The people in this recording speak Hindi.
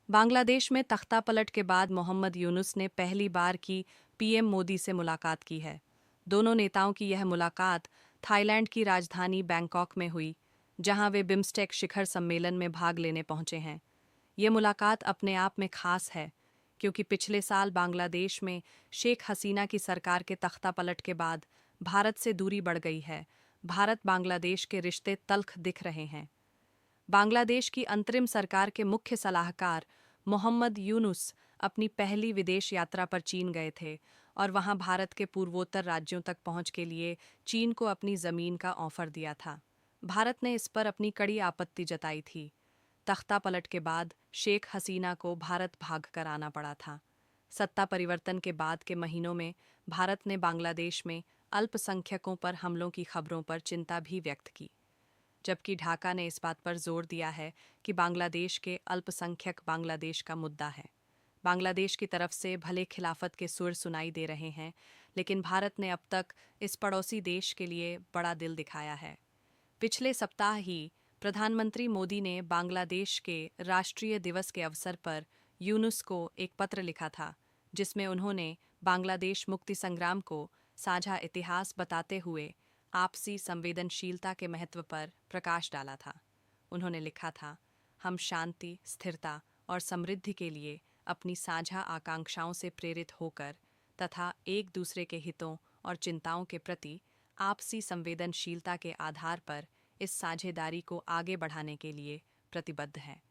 बांग्लादेश में तख्तापलट के बाद मोहम्मद यूनुस ने पहली बार की पीएम मोदी से मुलाकात की है। दोनों नेताओं की यह मुलाकात थाईलैंड की राजधानी बैंकॉक में हुई, जहां वे बिम्स्टेक शिखर सम्मेलन में भाग लेने पहुंचे हैं। ये मुलाकात अपने आप में खास है, क्योंकि पिछले साल बांग्लादेश में शेख हसीना की सरकार के तख्तापलट के बाद भारत से दूरी बढ़ गई है। भारत बांग्लादेश के रिश्ते तल्ख दिख रहे हैं। बांग्लादेश की अंतरिम सरकार के मुख्य सलाहकार मोहम्मद यूनुस अपनी पहली विदेश यात्रा पर चीन गए थे और वहां भारत के पूर्वोत्तर राज्यों तक पहुंच के लिए चीन को अपनी जमीन का ऑफर दिया था। भारत ने इस पर अपनी कड़ी आपत्ति जताई थी। तख्तापलट के बाद शेख हसीना को भारत भागकर आना पड़ा था। सत्ता परिवर्तन के बाद के महीनों में भारत ने बांग्लादेश में अल्पसंख्यकों पर हमलों की खबरों पर चिंता भी व्यक्त की, जबकि ढाका ने इस बात पर जोर दिया है कि बांग्लादेश के अल्पसंख्यक बांग्लादेश का मुद्दा है। बांग्लादेश की तरफ से भले खिलाफत के सुर सुनाई दे रहे हैं, लेकिन भारत ने अब तक इस पड़ोसी देश के लिए बड़ा दिल दिखाया है। पिछले सप्ताह ही प्रधानमंत्री मोदी ने बांग्लादेश के राष्ट्रीय दिवस के अवसर पर यूनुस को एक पत्र लिखा था, जिसमें उन्होंने बांग्लादेश मुक्ति संग्राम को साझा इतिहास बताते हुए आपसी संवेदनशीलता के महत्व पर प्रकाश डाला था। उन्होंने लिखा था, हम शांति, स्थिरता और समृद्धि के लिए अपनी साझा आकांक्षाओं से प्रेरित होकर तथा एक दूसरे के हितों और चिंताओं के प्रति आपसी संवेदनशीलता के आधार पर इस साझेदारी को आगे बढ़ाने के लिए प्रतिबद्ध हैं।